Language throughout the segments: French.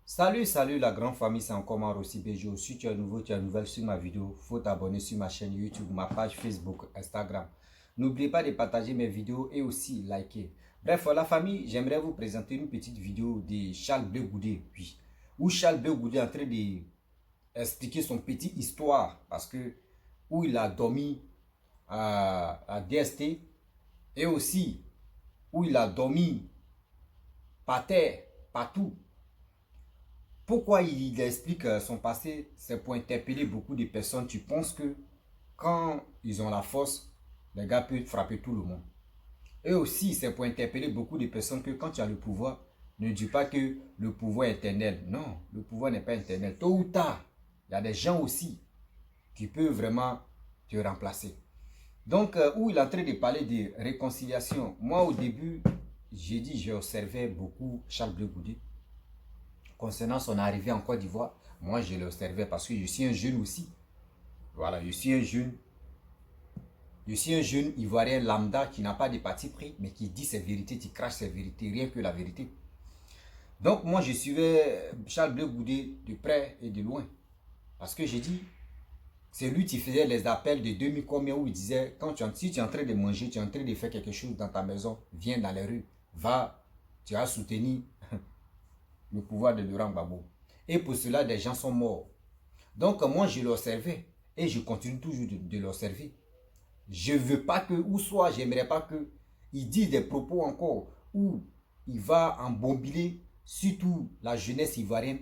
Salut la grande famille, c'est encore Maro Sibejo. Si tu es nouveau, tu es nouvelle sur ma vidéo, faut t'abonner sur ma chaîne YouTube, ma page Facebook, Instagram. N'oubliez pas de partager mes vidéos et aussi liker. Bref, la famille, j'aimerais vous présenter une petite vidéo de Charles Blé Goudé, oui, où Charles Blé Goudé est en train d'expliquer son petite histoire, parce que où il a dormi à DST et aussi où il a dormi par terre, partout. Pourquoi il explique son passé? C'est pour interpeller beaucoup de personnes. Tu penses que quand ils ont la force, les gars peuvent frapper tout le monde. Et aussi, c'est pour interpeller beaucoup de personnes que quand tu as le pouvoir, ne dis pas que le pouvoir est éternel. Non, le pouvoir n'est pas éternel. Tôt ou tard, il y a des gens aussi qui peuvent vraiment te remplacer. Donc, où il est en train de parler de réconciliation. Moi, au début, j'ai dit, j'ai observé beaucoup Charles Blé Goudé. Concernant son arrivée en Côte d'Ivoire, moi je l'observais parce que je suis un jeune aussi. Voilà, je suis un jeune Ivoirien lambda qui n'a pas de parti pris, mais qui dit ses vérités, qui crache ses vérités, rien que la vérité. Donc moi je suivais Charles Blé Goudé de près et de loin. Parce que j'ai dit, c'est lui qui faisait les appels de 2000 combien où il disait, si tu es en train de manger, tu es en train de faire quelque chose dans ta maison, viens dans les rues, va, tu as soutenu le pouvoir de Laurent Gbagbo. Et pour cela, des gens sont morts. Donc moi, je l'observais et je continue toujours de l'observer. Je ne veux pas que, ou soit, j'aimerais pas que il dise des propos encore où il va embombiler surtout la jeunesse ivoirienne.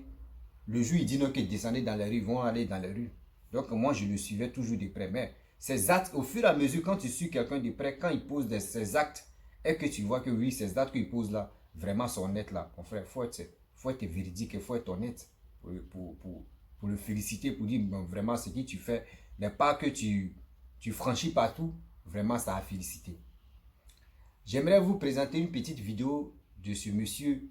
Le jour, il dit non, que descendez dans les rues, ils vont aller dans les rues. Donc moi, je le suivais toujours de près. Mais ces actes, au fur et à mesure, quand tu suis quelqu'un de près, quand il pose ces actes, et que tu vois que oui, ces actes qu'il pose là, vraiment sont honnêtes là, mon frère, faut être véridique, il faut être honnête pour le féliciter, pour dire bon, vraiment ce que tu fais n'est pas que tu franchis partout, vraiment ça a félicité. J'aimerais vous présenter une petite vidéo de ce monsieur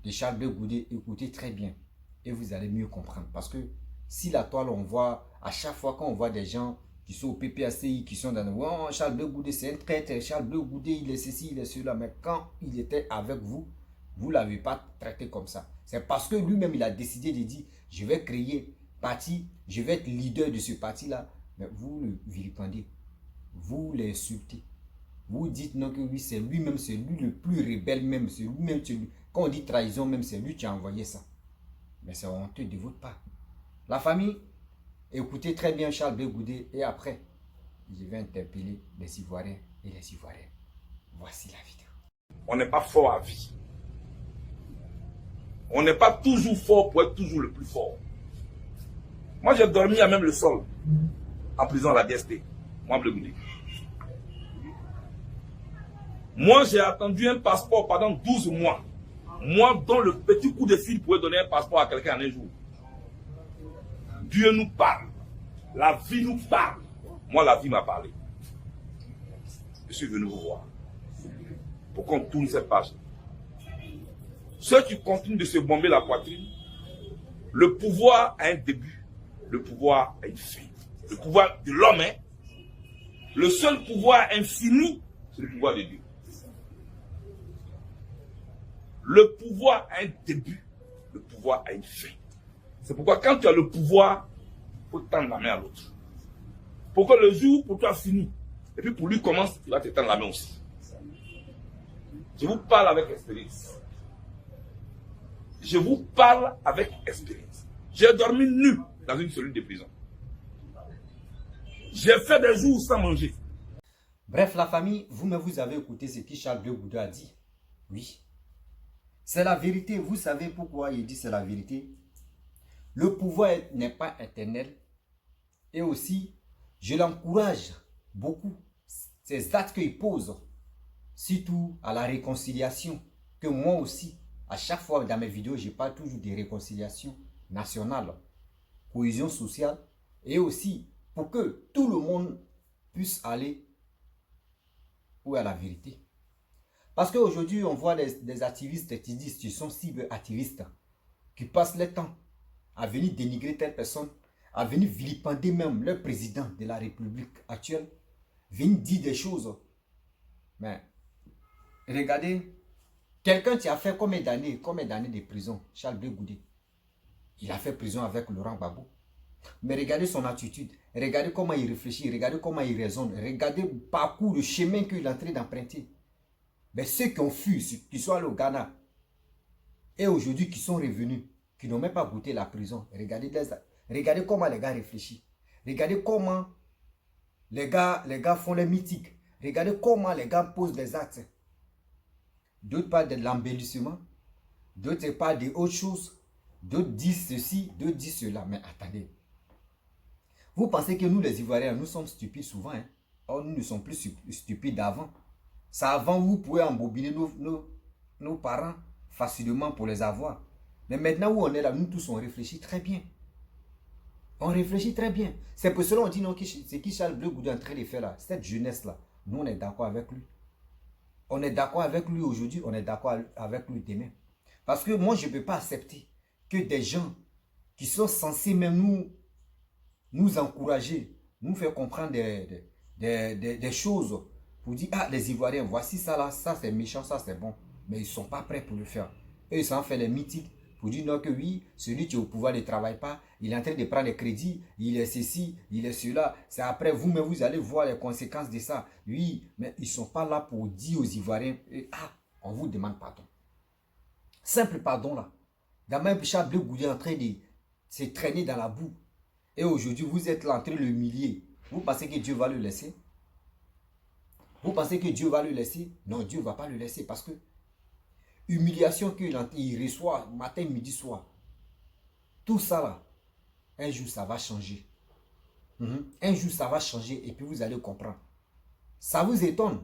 de Charles Blé Goudé. Écoutez très bien et vous allez mieux comprendre. Parce que si la toile, on voit, à chaque fois qu'on voit des gens qui sont au PPACI, qui sont dans le oh, Charles Blé Goudé, c'est un traître, Charles Blé Goudé, il est ceci, il est cela. Mais quand il était avec vous, vous ne l'avez pas traité comme ça. C'est parce que lui-même, il a décidé de dire, je vais créer parti, je vais être leader de ce parti-là. Mais vous le vilipendez, vous l'insultez. Vous dites non que oui, c'est lui-même, c'est lui le plus rebelle même, c'est lui-même, quand on dit trahison même, c'est lui qui a envoyé ça. Mais c'est honteux de votre part. La famille, écoutez très bien Charles Blé Goudé et après, je vais interpeller les Ivoiriens et les Ivoiriennes. Voici la vidéo. On n'est pas fort à vie. On n'est pas toujours fort pour être toujours le plus fort. Moi, j'ai dormi à même le sol, en prison à la DST. Moi, Blé Goudé. Moi, j'ai attendu un passeport pendant 12 mois. Moi, dont le petit coup de fil pouvait donner un passeport à quelqu'un en un jour. Dieu nous parle. La vie nous parle. Moi, la vie m'a parlé. Je suis venu vous voir. Pour qu'on tourne cette page. Ceux qui continuent de se bomber la poitrine, le pouvoir a un début. Le pouvoir a une fin. Le pouvoir de l'homme, hein. Le seul pouvoir infini, c'est le pouvoir de Dieu. Le pouvoir a un début, le pouvoir a une fin. C'est pourquoi quand tu as le pouvoir, il faut tendre la main à l'autre. Pour que le jour pour toi finit, et puis pour lui commence, il va te tendre la main aussi. Je vous parle avec expérience. Je vous parle avec expérience. J'ai dormi nu dans une cellule de prison. J'ai fait des jours sans manger. Bref, la famille, vous-même, vous avez écouté ce que Charles Blé Goudé a dit. Oui. C'est la vérité. Vous savez pourquoi il dit c'est la vérité. Le pouvoir n'est pas éternel. Et aussi, je l'encourage beaucoup. Ces actes qu'il pose, surtout à la réconciliation, que moi aussi, à chaque fois dans mes vidéos, je parle toujours de réconciliation nationale, cohésion sociale, et aussi pour que tout le monde puisse aller où est la vérité. Parce qu'aujourd'hui, on voit des activistes qui disent qu'ils sont cyber-activistes, qui passent le temps à venir dénigrer telle personne, à venir vilipender même le président de la République actuelle, venir dire des choses. Mais regardez, Quelqu'un qui a fait combien d'années de prison? Charles Blé Goudé. Il a fait prison avec Laurent Gbagbo. Mais regardez son attitude, regardez comment il réfléchit, regardez comment il raisonne, regardez le parcours, le chemin qu'il est en train d'emprunter. Mais ceux qui ont fui, qui sont allés au Ghana, et aujourd'hui qui sont revenus, qui n'ont même pas goûté la prison, regardez comment les gars réfléchissent. Regardez comment les gars font les mythiques. Regardez comment les gars posent des actes. D'autres parlent de l'embellissement, d'autres parlent d'autres choses, d'autres disent ceci, d'autres disent cela. Mais attendez. Vous pensez que nous, les Ivoiriens, nous sommes stupides souvent. Hein? Or, nous ne sommes plus stupides d'avant. Ça, avant, vous pouvez embobiner nos parents facilement pour les avoir. Mais maintenant où on est là, nous tous, on réfléchit très bien. On réfléchit très bien. C'est pour cela qu'on dit, non, c'est qui Charles Blé Goudé est en train de faire là. Cette jeunesse-là, nous, on est d'accord avec lui. On est d'accord avec lui aujourd'hui, on est d'accord avec lui demain. Parce que moi, je ne peux pas accepter que des gens qui sont censés même nous encourager, nous faire comprendre des choses pour dire, ah, les Ivoiriens, voici ça là, ça c'est méchant, ça c'est bon. Mais ils ne sont pas prêts pour le faire. Eux, ils s'en font les mythiques pour dire non que oui, celui qui est au pouvoir ne travaille pas, il est en train de prendre les crédits, il est ceci, il est cela. C'est après vous-même, vous allez voir les conséquences de ça. Oui, mais ils ne sont pas là pour dire aux Ivoiriens, ah, on vous demande pardon. Simple pardon là. Dans même Charles Blé Goudé est en train de se traîner dans la boue. Et aujourd'hui, vous êtes là en train de l'humilier. Vous pensez que Dieu va le laisser? Vous pensez que Dieu va le laisser? Non, Dieu ne va pas le laisser parce que humiliation qu'il reçoit matin, midi, soir. Tout ça là, un jour ça va changer. Un jour ça va changer et puis vous allez comprendre. Ça vous étonne?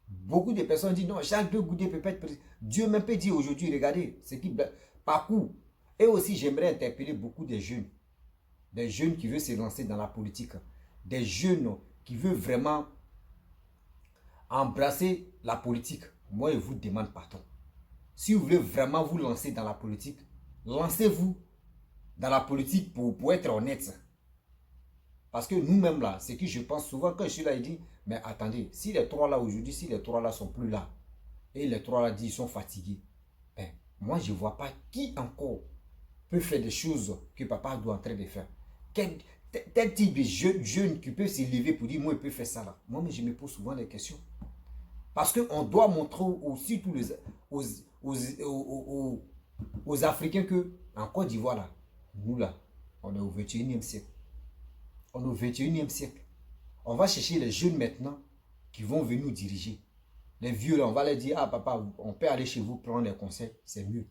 Beaucoup de personnes disent non, Charles Blé Goudé peut pas être président. Dieu même peut dire aujourd'hui, regardez, ce qui parcourt. Et aussi, j'aimerais interpeller beaucoup de jeunes. Des jeunes qui veulent se lancer dans la politique. Des jeunes qui veulent vraiment embrasser la politique. Moi, je vous demande pardon. Si vous voulez vraiment vous lancer dans la politique, lancez-vous dans la politique pour être honnête. Parce que nous-mêmes là, c'est que je pense souvent quand je suis là, je dis, mais attendez, si les trois là aujourd'hui, si les trois là sont plus là, et les trois là disent ils sont fatigués, ben, moi je ne vois pas qui encore peut faire des choses que papa doit en train de faire. Tel type de jeune qui peut se lever pour dire, moi je peux faire ça là. Moi, mais je me pose souvent des questions. Parce qu'on doit montrer aussi aux Africains que, en Côte d'Ivoire là, nous là, on est au 21e siècle. On est au 21e siècle. On va chercher les jeunes maintenant qui vont venir nous diriger. Les vieux là, on va leur dire, ah papa, on peut aller chez vous prendre des conseils, c'est mieux.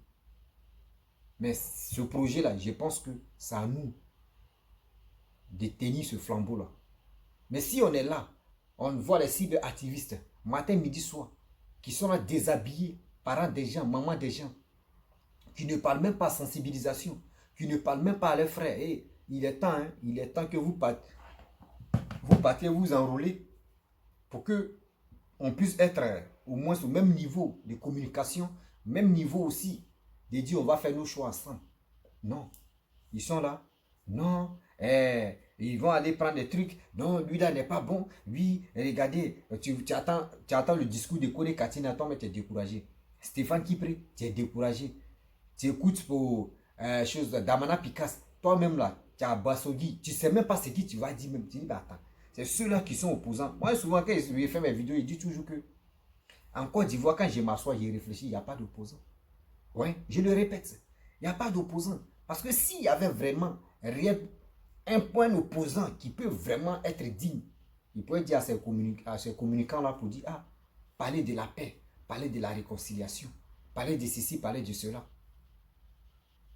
Mais ce projet là, je pense que c'est à nous de tenir ce flambeau là. Mais si on est là, on voit les cibles activistes, matin, midi, soir, qui sont là déshabillés, parents des gens, mamans des gens, qui ne parlent même pas sensibilisation, qui ne parlent même pas à leurs frères. Et il est temps, hein, il est temps que vous partiez vous enrôler pour que on puisse être au moins au même niveau de communication, même niveau aussi de dire on va faire nos choix ensemble. Non, ils sont là. Non, ils vont aller prendre des trucs. Non, lui là n'est pas bon. Oui, regardez, tu attends le discours de Kone Katina, mais tu es découragé. Stéphane Kipré, tu es découragé. Tu écoutes pour Damana Picasso, toi-même là, tu as Bassogui, tu ne sais même pas ce que tu vas dire même. Tu dis, bah attends, c'est ceux-là qui sont opposants. Moi, souvent, quand je fais mes vidéos, il dit toujours que en Côte d'Ivoire, quand je m'assois, je réfléchis, il n'y a pas d'opposant. Oui, je le répète, il n'y a pas d'opposant. Parce que s'il y avait vraiment un point opposant qui peut vraiment être digne, il pourrait dire à ces communicants-là pour dire, ah, parler de la paix, parler de la réconciliation, parler de ceci, parler de cela.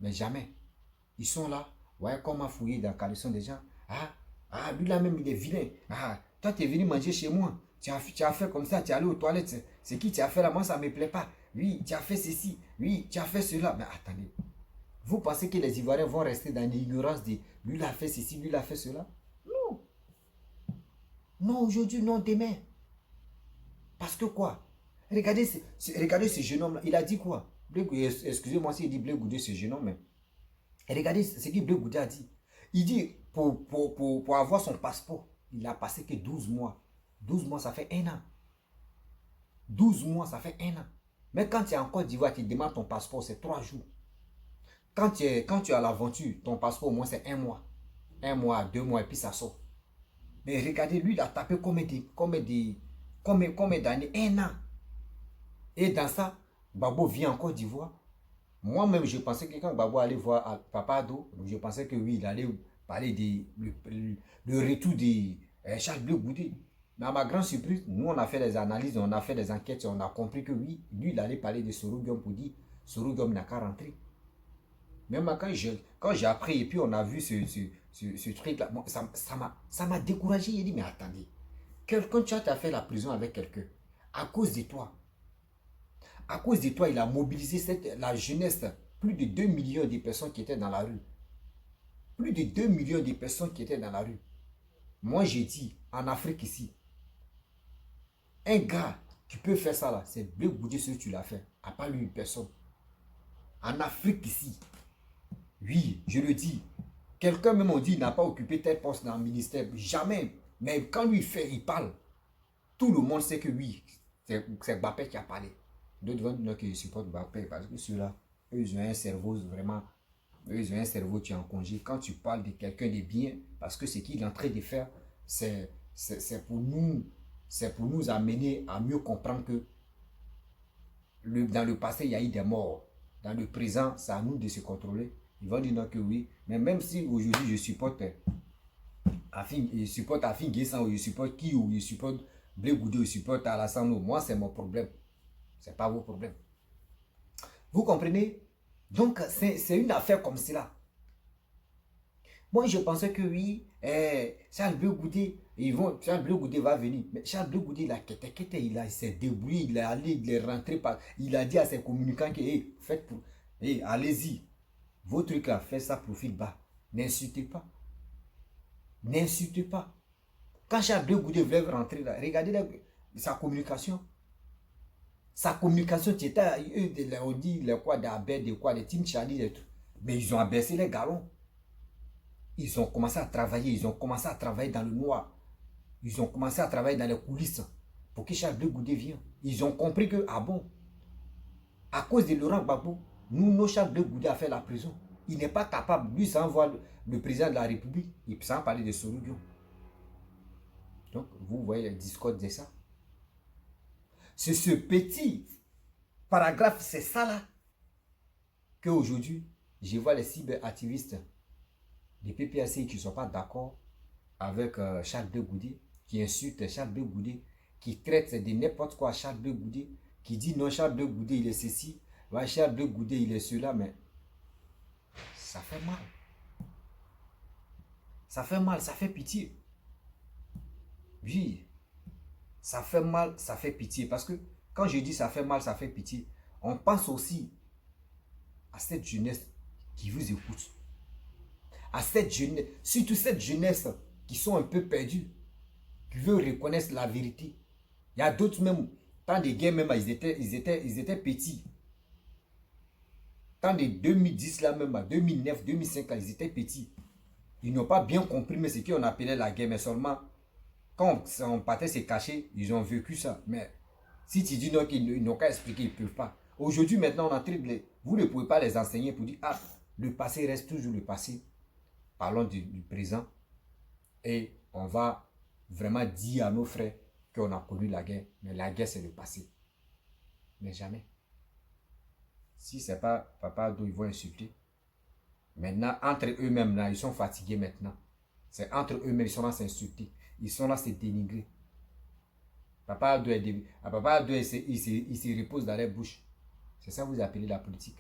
Mais jamais. Ils sont là, ouais, comment fouiller dans la caleçon des gens. Ah, lui là même, il est vilain. Ah, toi, tu es venu manger chez moi. Tu as fait comme ça, tu es allé aux toilettes. C'est qui tu as fait là? Moi, ça ne me plaît pas. Oui, tu as fait ceci. Oui, tu as fait cela. Mais attendez. Vous pensez que les Ivoiriens vont rester dans l'ignorance de lui, il a fait ceci, lui, il a fait cela? Non. Non, aujourd'hui, non, demain. Parce que quoi? Regardez ce jeune homme-là. Il a dit quoi? Excusez-moi s'il dit Blé Goudé, ce jeune homme. Et regardez ce que Blé Goudé a dit. Il dit, pour avoir son passeport, il a passé que 12 mois. 12 mois, ça fait 1 an. 12 mois, ça fait 1 an. Mais quand tu es en Côte d'Ivoire, tu demandes ton passeport, c'est 3 jours. Quand tu es à l'aventure, ton passeport, au moins, c'est 1 mois. 1 mois, 2 mois, et puis ça sort. Mais regardez, lui, il a tapé combien d'années? 1 an. Et dans ça, Gbagbo vient en Côte d'Ivoire. Moi-même, je pensais que quand Gbagbo allait voir Papa Ado, je pensais que oui, il allait parler le retour de Charles Blé Goudé. Mais à ma grande surprise, nous, on a fait des analyses, on a fait des enquêtes, on a compris que oui, lui, il allait parler de Soro-Guillaume pour dire Soro-Guillaume n'a qu'à rentrer. Même quand j'ai appris et puis on a vu ce truc-là, bon, ça m'a découragé. Il dit, mais attendez, quand tu as fait la prison avec quelqu'un, à cause de toi, il a mobilisé la jeunesse, plus de 2 millions de personnes qui étaient dans la rue. Plus de 2 millions de personnes qui étaient dans la rue. Moi, j'ai dit, en Afrique ici, un gars qui peut faire ça là, c'est Blé Goudé ce que tu l'as fait. À part lui, une personne. En Afrique ici, oui, je le dis, quelqu'un même on dit, il n'a pas occupé tel poste dans le ministère. Jamais. Mais quand lui il parle, tout le monde sait que oui, c'est Mbappé qui a parlé. D'autres vont dire qu'ils supportent Mbappé parce que ceux-là, eux, ils ont un cerveau vraiment, eux, ils ont un cerveau qui est en congé. Quand tu parles de quelqu'un de bien, parce que ce qu'il est en train de faire, c'est pour nous amener à mieux comprendre que dans le passé, il y a eu des morts. Dans le présent, c'est à nous de se contrôler. Ils vont dire non que oui. Mais même si aujourd'hui, je supporte Afin Guessan, ou je supporte qui, ou je supporte Blé Goudé, ou je supporte Alassane, moi, c'est mon problème. Ce n'est pas vos problèmes. Vous comprenez? Donc, c'est une affaire comme cela. Moi, je pensais que oui, Charles Blé Goudé, Charles Blé Goudé va venir. Mais Charles Blé Goudé, il s'est débrouillé, il est allé, il est rentré, il a dit à ses communicants que, faites pour, allez-y, vos trucs là, faites ça profil bas. N'insultez pas. N'insultez pas. Quand Charles Blé Goudé voulait rentrer là, regardez sa communication. Sa communication, tu étais, on dit, les quoi, des Team Charlie, des trucs. Mais ils ont abaissé les galons. Ils ont commencé à travailler, dans le noir. Ils ont commencé à travailler dans les coulisses pour que Charles Blé Goudé vienne. Ils ont compris que, ah bon, à cause de Laurent Gbagbo, nos Charles Blé Goudé a fait la prison. Il n'est pas capable, lui, sans voir le président de la République, il peut sans parler de Soro-Guillaume. Donc, vous voyez le discours de ça. C'est ce petit paragraphe, c'est ça là, qu'aujourd'hui, je vois les cyberactivistes des PPAC qui ne sont pas d'accord avec Charles Blé Goudé, qui insultent Charles Blé Goudé, qui traitent de n'importe quoi Charles Blé Goudé, qui dit non, Charles Blé Goudé, il est ceci, ouais, Charles Blé Goudé, il est cela, mais ça fait mal. Ça fait mal, ça fait pitié. Oui, ça fait mal, ça fait pitié. Parce que quand je dis ça fait mal, ça fait pitié, on pense aussi à cette jeunesse qui vous écoute. À cette jeunesse, surtout cette jeunesse qui sont un peu perdus, qui veulent reconnaître la vérité. Il y a d'autres même, tant des guerres même, ils étaient petits. Tant de 2010 là même, 2009, 2005, ils étaient petits. Ils n'ont pas bien compris mais ce qu'on appelait la guerre, mais seulement quand on partait se cacher, ils ont vécu ça. Mais si tu dis non, qu'ils n'ont qu'à expliquer, ils ne peuvent pas. Aujourd'hui, maintenant, on a vous ne pouvez pas les enseigner pour dire, ah, le passé reste toujours le passé. Parlons du présent. Et on va vraiment dire à nos frères qu'on a connu la guerre. Mais la guerre, c'est le passé. Mais jamais. Si ce n'est pas Papa Ado, ils vont insulter. Maintenant, entre eux-mêmes, là, ils sont fatigués maintenant. C'est entre eux-mêmes, ils sont là à s'insulter. Ils sont là à se dénigrer. Papa Ado, il se repose dans les bouches. C'est ça que vous appelez la politique.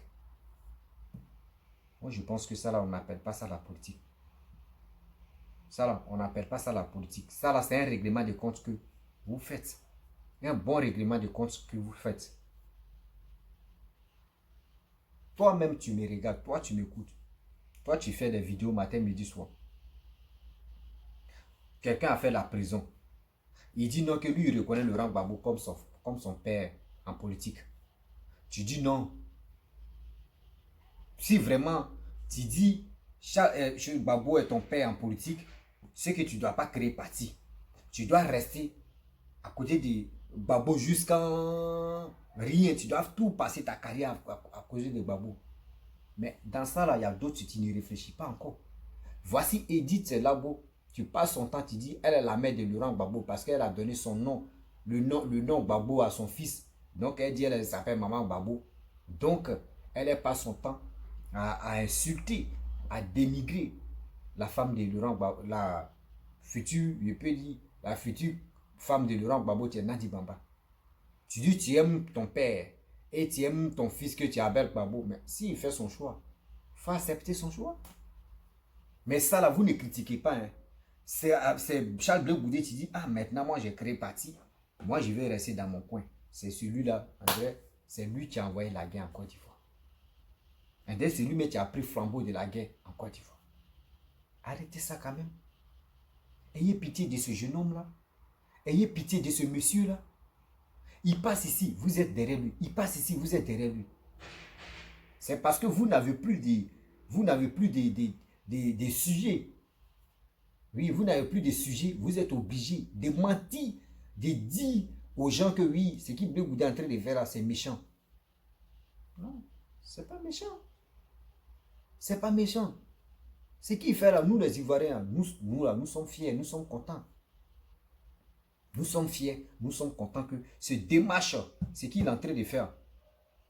Moi, je pense que ça, là, on n'appelle pas ça la politique. Ça, là, on n'appelle pas ça la politique. Ça, là, c'est un règlement de compte que vous faites. Un bon règlement de compte que vous faites. Toi-même, tu me regardes. Toi, tu m'écoutes. Toi, tu fais des vidéos matin, midi, soir. Quelqu'un a fait la prison. Il dit non, que lui, il reconnaît Laurent Gbagbo comme son père en politique. Tu dis non. Si vraiment, tu dis Gbagbo est ton père en politique, c'est que tu ne dois pas créer parti. Tu dois rester à côté de Gbagbo jusqu'en Rien, tu dois tout passer ta carrière à cause de Gbagbo. Mais dans ça, là, il y a d'autres, tu n'y réfléchis pas encore. Voici Edith Labo. Tu passes son temps, tu dis, elle est la mère de Laurent Gbagbo parce qu'elle a donné son nom, le nom Gbagbo à son fils. Donc, elle dit, elle s'appelle Maman Gbagbo. Donc, elle passe son temps à insulter, à dénigrer la femme de Laurent Gbagbo, la future, je peux dire, la future femme de Laurent Gbagbo, tu es Nadi Bamba. Tu dis, tu aimes ton père et tu aimes ton fils que tu appelles Gbagbo. Mais s'il fait son choix, il faut accepter son choix. Mais ça, là, vous ne critiquez pas. Hein. C'est Charles Blé Goudé qui dit, ah, maintenant, moi, j'ai créé parti. Moi, je vais rester dans mon coin. C'est celui-là, André, c'est lui qui a envoyé la guerre en Côte d'Ivoire. André, c'est lui qui a pris flambeau de la guerre en Côte d'Ivoire. Arrêtez ça quand même. Ayez pitié de ce jeune homme-là. Ayez pitié de ce monsieur-là. Il passe ici, vous êtes derrière lui. Il passe ici, vous êtes derrière lui. C'est parce que vous n'avez plus des sujets. Oui, vous n'avez plus de sujets. Vous êtes obligé de mentir, de dire aux gens que oui, ce qui vous est en train de faire là, c'est méchant. Non, c'est pas méchant. C'est pas méchant. Ce qu'il fait là, nous les Ivoiriens, nous sommes fiers, nous sommes contents. Nous sommes fiers, nous sommes contents que ce démarche, ce qu'il est en train de faire,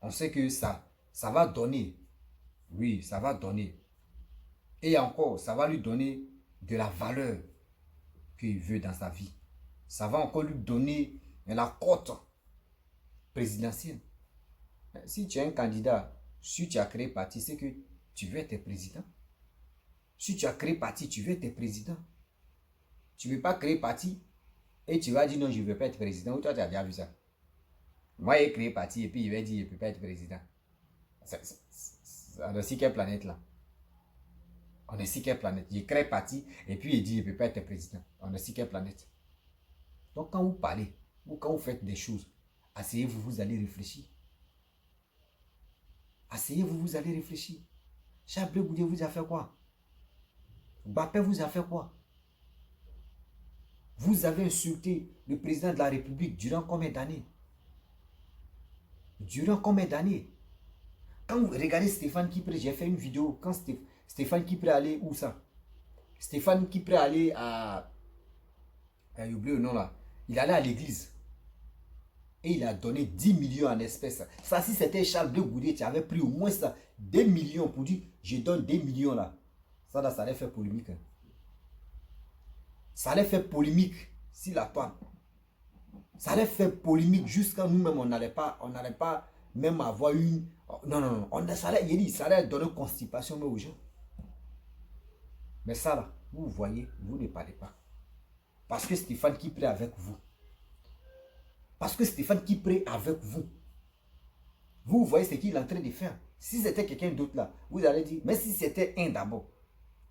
on sait que ça va donner. Oui, ça va donner. Et encore, ça va lui donner de la valeur qu'il veut dans sa vie. Ça va encore lui donner la cote présidentielle. Si tu es un candidat, si tu as créé parti, c'est que tu veux être président. Si tu as créé parti, tu veux être président. Tu ne veux pas créer parti et tu vas dire non, je ne veux pas être président. Ou toi, tu as déjà vu ça. Moi, j'ai créé parti et puis il va dire je ne peux pas être président. On est sur quelle planète là? On est sur quelle planète? Il crée parti et puis il dit je ne peux pas être président. On est sur quelle planète? Donc quand vous parlez, ou quand vous faites des choses, asseyez-vous, vous allez réfléchir. Asseyez-vous, vous allez réfléchir. Charles Blé Goudé vous a fait quoi? Mbappé vous a fait quoi? Vous avez insulté le président de la République durant combien d'années? Durant combien d'années? Quand vous regardez Stéphane Kipré, j'ai fait une vidéo quand Stéphane Kipré allait où ça? Stéphane Kipré allait à... J'ai oublié le nom là. Il allait à l'église. Et il a donné 10 millions en espèces. Ça, si c'était Charles Blé Goudé, tu avais pris au moins ça, 2 millions pour dire, je donne 2 millions là. Ça, là, ça allait faire polémique. Hein. Ça allait faire polémique si la toi. Ça allait faire polémique jusqu'à nous-mêmes. On n'allait pas même avoir une... Non. Ça allait donner constipation aux gens. Mais ça là, vous voyez, vous ne parlez pas. Parce que Stéphane Kipré avec vous. Parce que Stéphane Kipré avec vous. Vous voyez ce qu'il est en train de faire. Si c'était quelqu'un d'autre là, vous allez dire, mais si c'était un d'abord.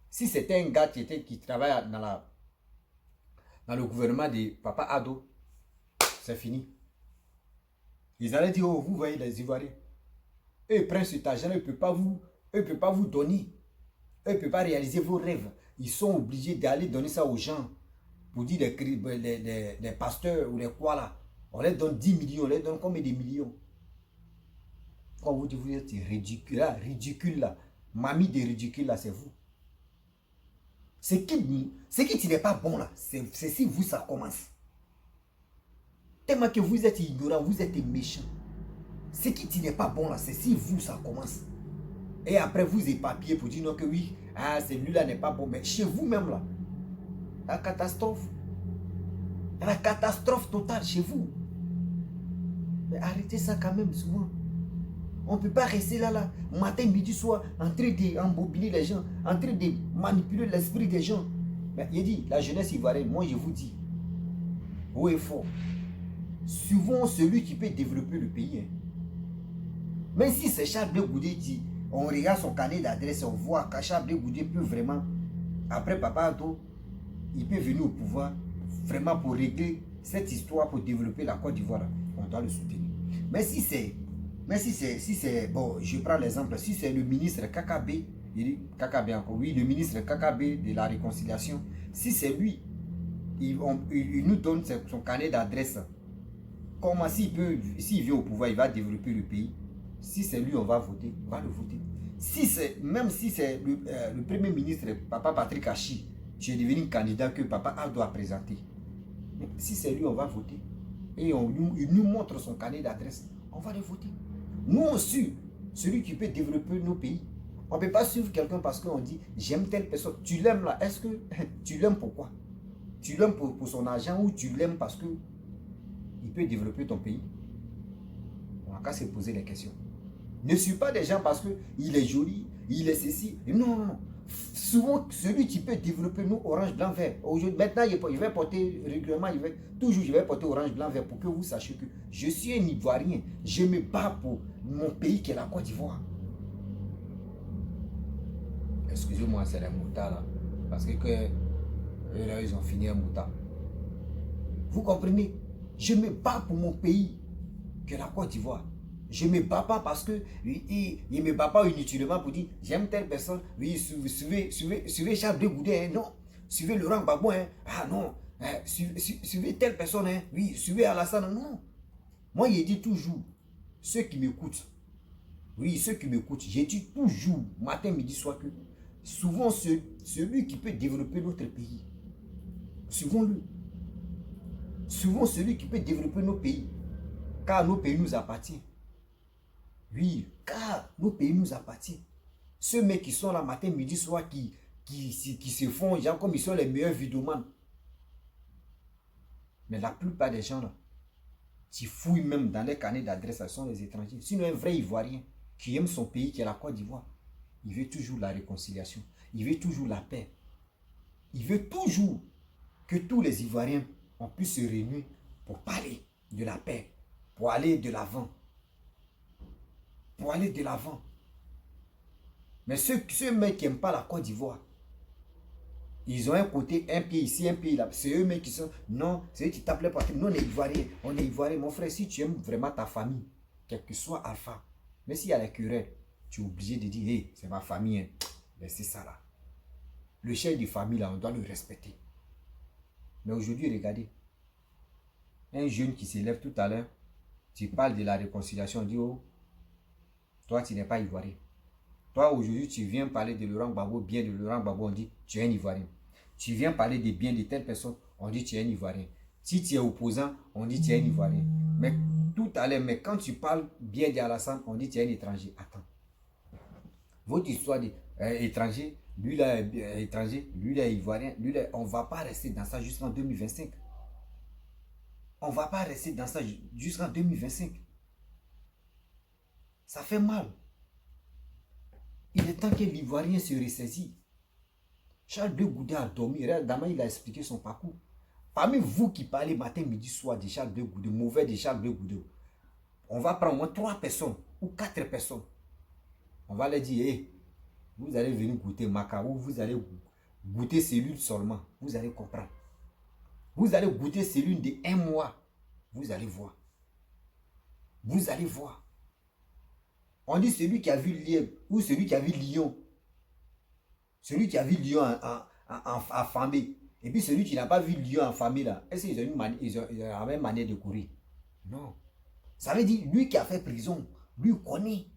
Si c'était un gars qui travaille dans le gouvernement de Papa Ado, c'est fini. Ils allaient dire, oh, vous voyez les Ivoiriens. Eux, ils prennent cet argent, eux ne peuvent pas vous donner. Eux ne peuvent pas réaliser vos rêves. Ils sont obligés d'aller donner ça aux gens. Pour dire les pasteurs ou les quoi là. On les donne 10 millions, on les donne combien de millions? Quand vous dites vous êtes ridicule là. Mamie de ridicule là, c'est vous. Ce qui n'est pas bon là, c'est si vous ça commence. Tellement que vous êtes ignorant, vous êtes méchant. Ce qui n'est pas bon là, c'est si vous ça commence. Et après vous éparpillez pour dire non que oui, ah celui-là n'est pas bon. Mais chez vous-même là, la catastrophe. La catastrophe totale chez vous. Mais arrêtez ça quand même souvent. On ne peut pas rester là, matin, midi, soir, en train d'embobiner les gens, en train de manipuler l'esprit des gens. Mais il dit, la jeunesse ivoirienne, moi je vous dis, haut et fort, souvent celui qui peut développer le pays. Hein. Même si c'est Charles Blé Goudé qui, on regarde son carnet d'adresse, on voit que Charles Blé Goudé peut vraiment, après Papa Ado, il peut venir au pouvoir, vraiment pour régler cette histoire, pour développer la Côte d'Ivoire. On doit le soutenir. Mais si c'est, bon, je prends l'exemple, si c'est le ministre Kakabé, il dit Kakabé encore, oui, le ministre Kakabé de la réconciliation, si c'est lui, il nous donne son carnet d'adresse comment s'il vient au pouvoir, il va développer le pays. Si c'est lui, on va voter, on va le voter. Même si c'est le premier ministre, Papa Patrick Achi, tu es devenu candidat que Papa doit présenter. Mais si c'est lui, on va voter. Et il nous montre son carnet d'adresse, on va le voter. Nous on suit celui qui peut développer nos pays. On ne peut pas suivre quelqu'un parce qu'on dit j'aime telle personne. Tu l'aimes là, est-ce que tu l'aimes pourquoi? Tu l'aimes pour son argent ou tu l'aimes parce que il peut développer ton pays? On n'a qu'à se poser les questions. Ne suis pas des gens parce qu'il est joli, il est ceci. Non, non, non. Souvent, celui qui peut développer nous, orange, blanc, vert. Maintenant, il va porter régulièrement, toujours, je vais porter orange, blanc, vert pour que vous sachiez que je suis un Ivoirien. Je me bats pour mon pays qui est la Côte d'Ivoire. Excusez-moi, c'est les moutards là. Parce que là, ils ont fini un moutard. Vous comprenez? Je me bats pour mon pays qui est la Côte d'Ivoire. Je ne me bats pas parce que il ne me bat pas inutilement pour dire j'aime telle personne. Oui, suivez Charles de Goudet, hein, non. Suivez Laurent Gbagbo, hein. Ah non. Suivez telle personne, hein. Oui, suivez Alassane, non. Moi, je dis toujours, ceux qui m'écoutent, oui, ceux qui m'écoutent, je dis toujours, matin, midi, soir, que souvent celui qui peut développer notre pays, suivons-le. Souvent celui qui peut développer nos pays, car nos pays nous appartiennent. Oui, car nos pays nous appartiennent. Ceux mecs qui sont là matin, midi, soir, qui se font, genre comme ils sont les meilleurs vidéomans. Mais la plupart des gens là, qui fouillent même dans les carnets d'adresse, ce sont les étrangers. Sinon, un vrai Ivoirien qui aime son pays, qui est la Côte d'Ivoire, il veut toujours la réconciliation. Il veut toujours la paix. Il veut toujours que tous les Ivoiriens puissent se réunir pour parler de la paix, pour aller de l'avant. Pour aller de l'avant. Mais ceux mecs qui n'aiment pas la Côte d'Ivoire, ils ont un côté, un pied ici, un pied là. C'est eux mecs qui sont, non, c'est eux qui tapent les poitrines. Nous on est Ivoiriens, on est Ivoiriens. Mon frère, si tu aimes vraiment ta famille, quel que soit Alpha, mais s'il y a les querelles, tu es obligé de dire, hey, c'est ma famille, hein. Laissez ça là. Le chef de famille là, on doit le respecter. Mais aujourd'hui, regardez, un jeune qui s'élève tout à l'heure, tu parles de la réconciliation, on dit, oh, toi, tu n'es pas Ivoirien. Toi, aujourd'hui, tu viens parler de Laurent Gbagbo, bien de Laurent Gbagbo, on dit, tu es un Ivoirien. Tu viens parler des biens de telle personne, on dit, tu es un Ivoirien. Si tu es opposant, on dit, tu es un Ivoirien. Mais tout à l'heure, mais quand tu parles bien d'Alassane, on dit, tu es un étranger. Attends. Votre histoire d'étranger, lui là est étranger, lui là est Ivoirien, lui là, on ne va pas rester dans ça jusqu'en 2025. On ne va pas rester dans ça jusqu'en 2025. Ça fait mal. Il est temps que l'Ivoirien se ressaisit. Charles de Goudet a dormi. Dama, il a expliqué son parcours. Parmi vous qui parlez matin, midi, soir de Charles de Goudet, mauvais de Charles de Goudet, on va prendre au moins 3 personnes ou 4 personnes. On va leur dire, hey, vous allez venir goûter Maca ou vous allez goûter cellule seulement. Vous allez comprendre. Vous allez goûter cellule de 1 mois. Vous allez voir. Vous allez voir. On dit celui qui a vu lièvre ou celui qui a vu lion. Celui qui a vu lion affamé. Et puis celui qui n'a pas vu lion affamé là. Est-ce qu'ils ont la même manière de courir? Non. Ça veut dire, lui qui a fait prison, lui connaît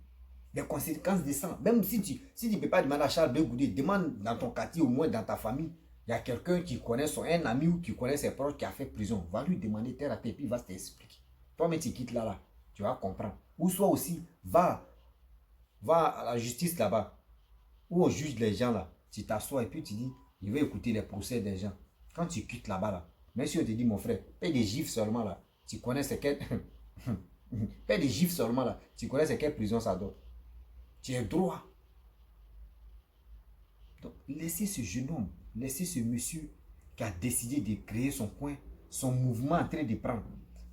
les conséquences de ça. Même si tu ne peux pas demander à Charles de Goudet, demande dans ton quartier, au moins dans ta famille. Il y a quelqu'un qui connaît un ami ou qui connaît ses proches qui a fait prison. Va lui demander terre à terre, puis il va t'expliquer. Toi-même, tu quittes là, tu vas comprendre. Ou soit aussi, va à la justice là-bas, où on juge les gens là. Tu t'assois et puis tu dis, il va écouter les procès des gens. Quand tu quittes là-bas, là, même si on te dit, mon frère, paie des gifles seulement là, tu connais c'est quelle... paie des gifles seulement là, tu connais c'est quelle prison ça donne. Tu as droit. Donc, laissez ce jeune homme, laissez ce monsieur qui a décidé de créer son coin, son mouvement en train de prendre.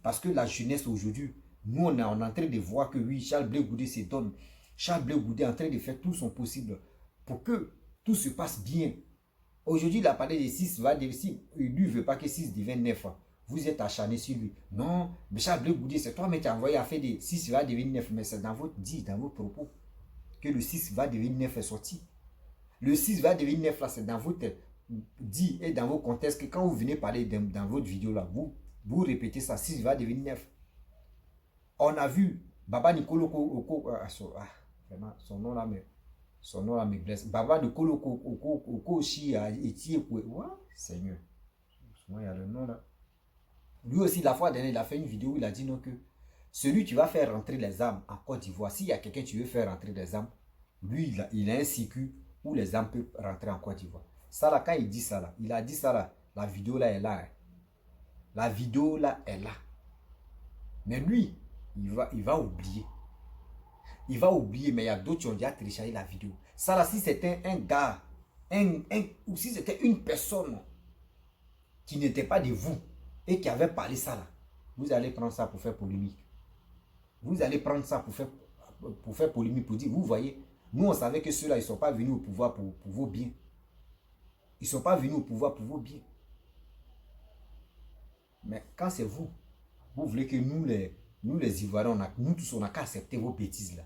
Parce que la jeunesse aujourd'hui, nous on est en train de voir que oui, Charles Blé Goudet se donne. Charles Blé Goudet est en train de faire tout son possible pour que tout se passe bien. Aujourd'hui, il a parlé de 6, lui ne veut pas que 6 devienne 9. Vous êtes acharné sur lui. Non, mais Charles Blé Goudet, c'est toi qui as envoyé à faire des 6 va devenir 9. Mais c'est dans votre propos que le 6 va devenir 9 est sorti. Le 6 va devenir 9 là, c'est dans votre dit et dans vos contextes que quand vous venez parler dans votre vidéo là, vous répétez ça, 6 va devenir 9. On a vu Baba Nicolo vraiment, son nom là me blesse. Baba Nicolo Okochi a été Seigneur. Il y a le nom là. Lui aussi, la fois dernière, il a fait une vidéo où il a dit non que celui qui va faire rentrer les âmes en Côte d'Ivoire, s'il y a quelqu'un qui veut faire rentrer les âmes, lui, il a un circuit où les âmes peuvent rentrer en Côte d'Ivoire. Ça là, quand il dit ça là, il a dit ça là, la vidéo là est là. Hein. La vidéo là est là. Mais lui, il va oublier. Il va oublier, mais il y a d'autres qui ont déjà téléchargé la vidéo. Ça là, si c'était un gars, ou si c'était une personne qui n'était pas de vous et qui avait parlé ça là, vous allez prendre ça pour faire polémique. Vous allez prendre ça pour faire polémique, pour dire, vous voyez, nous on savait que ceux-là, ils ne sont pas venus au pouvoir pour vos biens. Ils ne sont pas venus au pouvoir pour vos biens. Mais quand c'est vous, vous voulez que nous les Ivoiriens, nous tous, on n'a qu'à accepter vos bêtises là.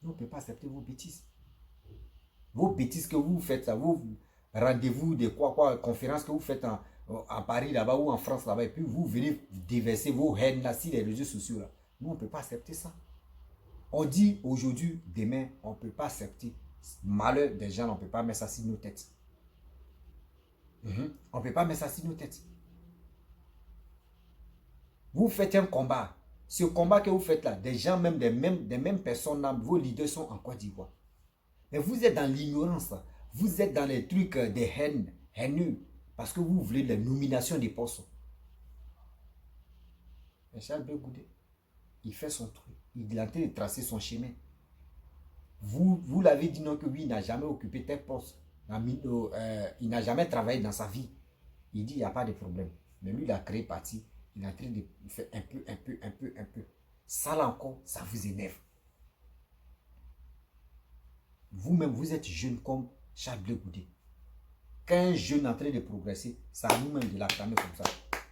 Nous, on ne peut pas accepter vos bêtises. Vos bêtises que vous faites, ça, vos rendez-vous de conférences que vous faites à Paris là-bas ou en France là-bas, et puis vous venez déverser vos haines là sur les réseaux sociaux là. Nous, on ne peut pas accepter ça. On dit aujourd'hui, demain, on ne peut pas accepter. Malheur des gens, on ne peut pas mettre ça sur nos têtes. On ne peut pas mettre ça sur nos têtes. Vous faites un combat. Ce combat que vous faites là, des gens même, des mêmes personnes là, vos leaders sont en Côte d'Ivoire. Mais vous êtes dans l'ignorance. Vous êtes dans les trucs des haineux. Parce que vous voulez la nomination des postes. Mais Charles Blé Goudé, il fait son truc. Il est en train de tracer son chemin. Vous l'avez dit non que oui, il n'a jamais occupé tel poste. Il n'a jamais travaillé dans sa vie. Il dit il n'y a pas de problème. Mais lui, il a créé parti. Il est en train de faire un peu. Ça là encore, ça vous énerve. Vous-même, vous êtes jeune comme Charles Blé Goudé. Quand un jeune est en train de progresser, c'est à nous-mêmes de l'acclamer comme ça.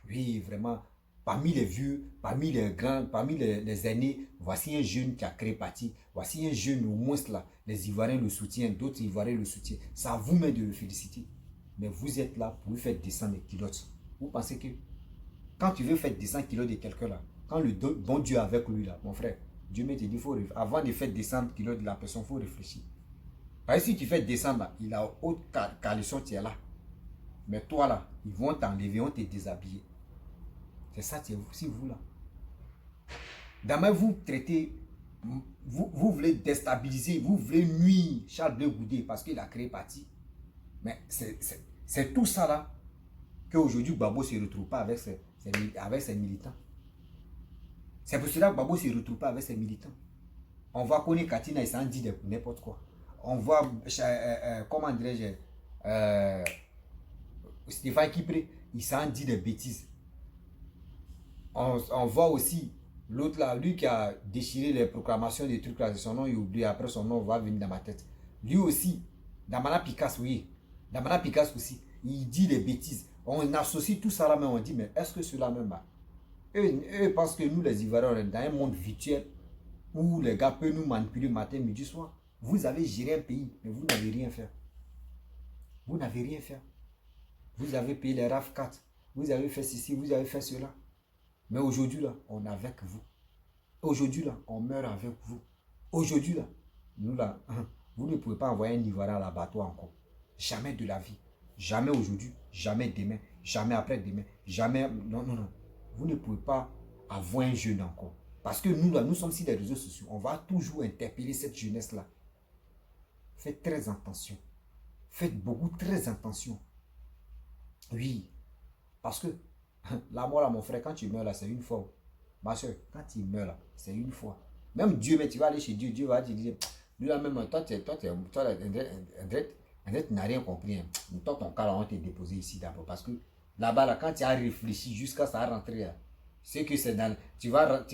Oui, vraiment, parmi les vieux, parmi les grands, parmi les aînés, voici un jeune qui a créé parti. Voici un jeune, au moins là, les Ivoiriens le soutiennent, d'autres Ivoiriens le soutiennent. C'est à vous-même de le féliciter. Mais vous êtes là pour lui faire descendre les kilotes. Vous pensez que quand tu veux faire descendre les kilos de quelqu'un là, quand le bon Dieu est avec lui là, mon frère, Dieu me dit, avant de faire descendre les kilos de la personne, il faut réfléchir. Parce que si tu fais descendre là, il a haute caleçon, tu es là. Mais toi là, ils vont t'enlever, ils vont te déshabiller. C'est ça, c'est vous là. Demain, vous traitez, vous voulez déstabiliser, vous voulez nuire Charles Blé Goudé parce qu'il a créé parti. Mais c'est tout ça là qu'aujourd'hui Gbagbo ne se retrouve pas avec ses militants. C'est pour cela que Gbagbo ne se retrouve pas avec ses militants. On voit Kone Katina, il s'en dit n'importe quoi. On voit, comment dirais-je, Stéphane Kipré, il s'en dit des bêtises. On voit aussi l'autre là, lui qui a déchiré les proclamations des trucs là, son nom il oublie, après son nom va venir dans ma tête. Lui aussi, Damana Picasso, oui. Damana Picasso aussi, il dit des bêtises. On associe tout ça là, mais on dit, mais est-ce que cela même va? Eux pensent que nous les Ivoiriens, on est dans un monde virtuel où les gars peuvent nous manipuler matin, midi, soir. Vous avez géré un pays, mais vous n'avez rien fait. Vous n'avez rien fait. Vous avez payé les RAF 4. Vous avez fait ceci, vous avez fait cela. Mais aujourd'hui, là, on est avec vous. Aujourd'hui, là, on meurt avec vous. Aujourd'hui, là, nous, là, vous ne pouvez pas envoyer un Ivoirien à l'abattoir encore. Jamais de la vie. Jamais aujourd'hui, jamais demain, jamais après-demain, jamais... Non. Vous ne pouvez pas avoir un jeune encore. Parce que nous, là, nous sommes sur les réseaux sociaux. On va toujours interpeller cette jeunesse-là. Faites très attention. Faites beaucoup très attention. Oui. Parce que la mort là, mon frère, quand tu meurs là, c'est une fois. Ma soeur, quand tu meurs là, c'est une fois. Même Dieu, mais tu vas aller chez Dieu, Dieu va te dire, lui là même, toi, tu n'as rien compris. Hein. Toi, ton cas là, on t'a déposé ici d'abord. Parce que là-bas, là, quand tu as réfléchi jusqu'à ça rentrer là, c'est que c'est dans... Tu vas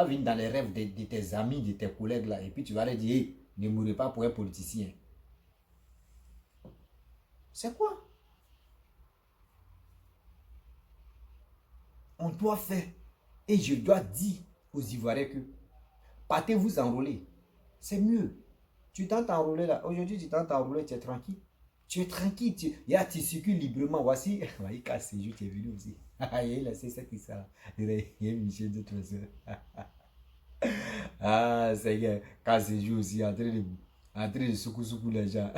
venir dans les rêves de tes amis, de tes collègues là, et puis tu vas leur dire, hey, ne mourrez pas pour un politicien. C'est quoi? On doit faire. Et je dois dire aux Ivoiriens que partez vous enrôler. C'est mieux. Tu tentes enrôler là. Aujourd'hui, tu tentes enrôler, tu es tranquille. Tu es tranquille. Tu circules librement. Voici. Tu es venu aussi. Il a c'est ça qui ça. Il y a Michel de toute façon. Ah, Seigneur, quand c'est jour aussi, en train de secouer les gens.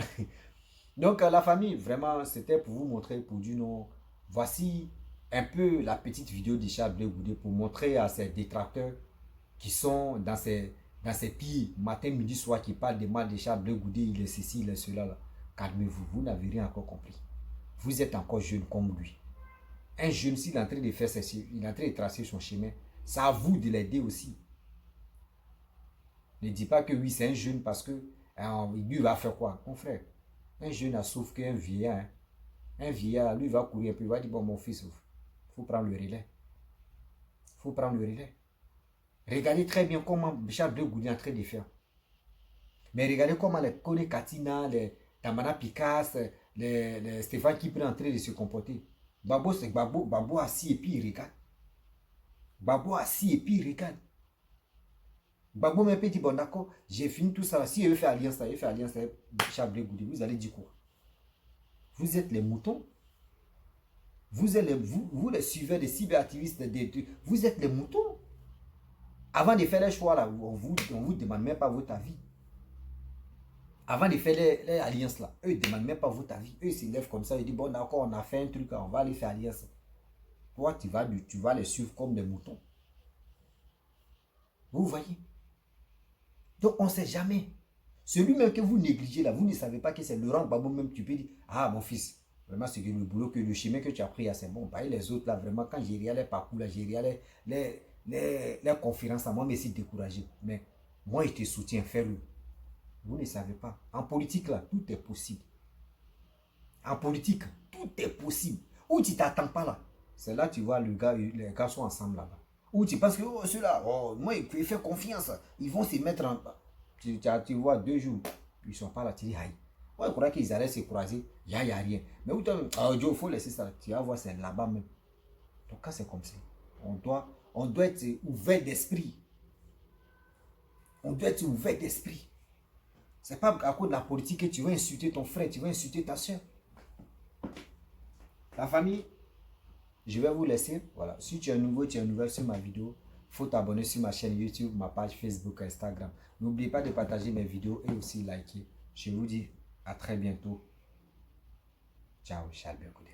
Donc, la famille, vraiment, c'était pour vous montrer, pour dire non, voici un peu la petite vidéo de Charles Blé Goudé pour montrer à ces détracteurs qui sont dans ces pays, matin, midi, soir, qui parlent de mal de Charles Blé Goudé, il est ceci, il est cela. Là. Calmez-vous, vous n'avez rien encore compris. Vous êtes encore jeune comme lui. Un jeune, s'il est en train de faire il est en train de tracer son chemin, c'est à vous de l'aider aussi. Ne dis pas que oui, c'est un jeune parce que lui va faire quoi? Mon frère, un jeune a sauf qu'un vieillard. Hein. Un vieillard, lui va courir et puis il va dire, bon, mon fils, il faut prendre le relais. Il faut prendre le relais. Regardez très bien comment Charles Blé Goudé est en train de faire. Mais regardez comment les Kone Katina, les Tamana Picasso, les Stéphane qui est en train de se comporter. Babo, c'est Babo assis et puis il regarde. Babo assis et puis il regarde. Babo me dit, bon d'accord, j'ai fini tout ça. Si il fait alliance, il fait alliance avec Charles Blé Goudé, vous allez dire quoi? Vous êtes les moutons. Vous les suivez des cyberactivistes, vous êtes les moutons. Avant de faire les choix, là, on vous demande même pas votre avis. Avant de faire les alliances, là, eux ne demandent même pas votre avis. Eux se lèvent comme ça, ils disent, bon d'accord, on a fait un truc, on va aller faire alliance. Toi, tu vas les suivre comme des moutons. Vous voyez? Donc, on ne sait jamais. Celui même que vous négligez, là, vous ne savez pas que c'est Laurent Gbagbo même, tu peux dire, ah, mon fils, vraiment, c'est que le boulot, que le chemin que tu as pris, c'est bon. Bah, les autres, là, vraiment, quand j'ai regardé les parcours, là, j'ai regardé les conférences, à moi, mais c'est découragé. Mais moi, je te soutiens, fais-le. Vous ne savez pas. En politique, là, tout est possible. En politique, tout est possible. Où tu ne t'attends pas, là. C'est là que tu vois les gars sont ensemble, là-bas. Où tu penses que, oh, ceux-là, oh, moi, il faut faire confiance. Ils vont se mettre en... Tu vois, 2 jours, ils ne sont pas là, tu dis, aïe. Moi, je crois qu'ils allaient se croiser, il n'y a rien. Mais où tu il faut laisser ça, tu vas voir, c'est là-bas même. Donc, quand c'est comme ça, on doit être ouvert d'esprit. On doit être ouvert d'esprit. Ce n'est pas à cause de la politique que tu vas insulter ton frère, tu vas insulter ta soeur. La famille, je vais vous laisser. Voilà. Si tu es nouveau, tu es nouvelle sur ma vidéo, il faut t'abonner sur ma chaîne YouTube, ma page Facebook, Instagram. N'oubliez pas de partager mes vidéos et aussi liker. Je vous dis à très bientôt. Ciao, Charles Blé Goudé.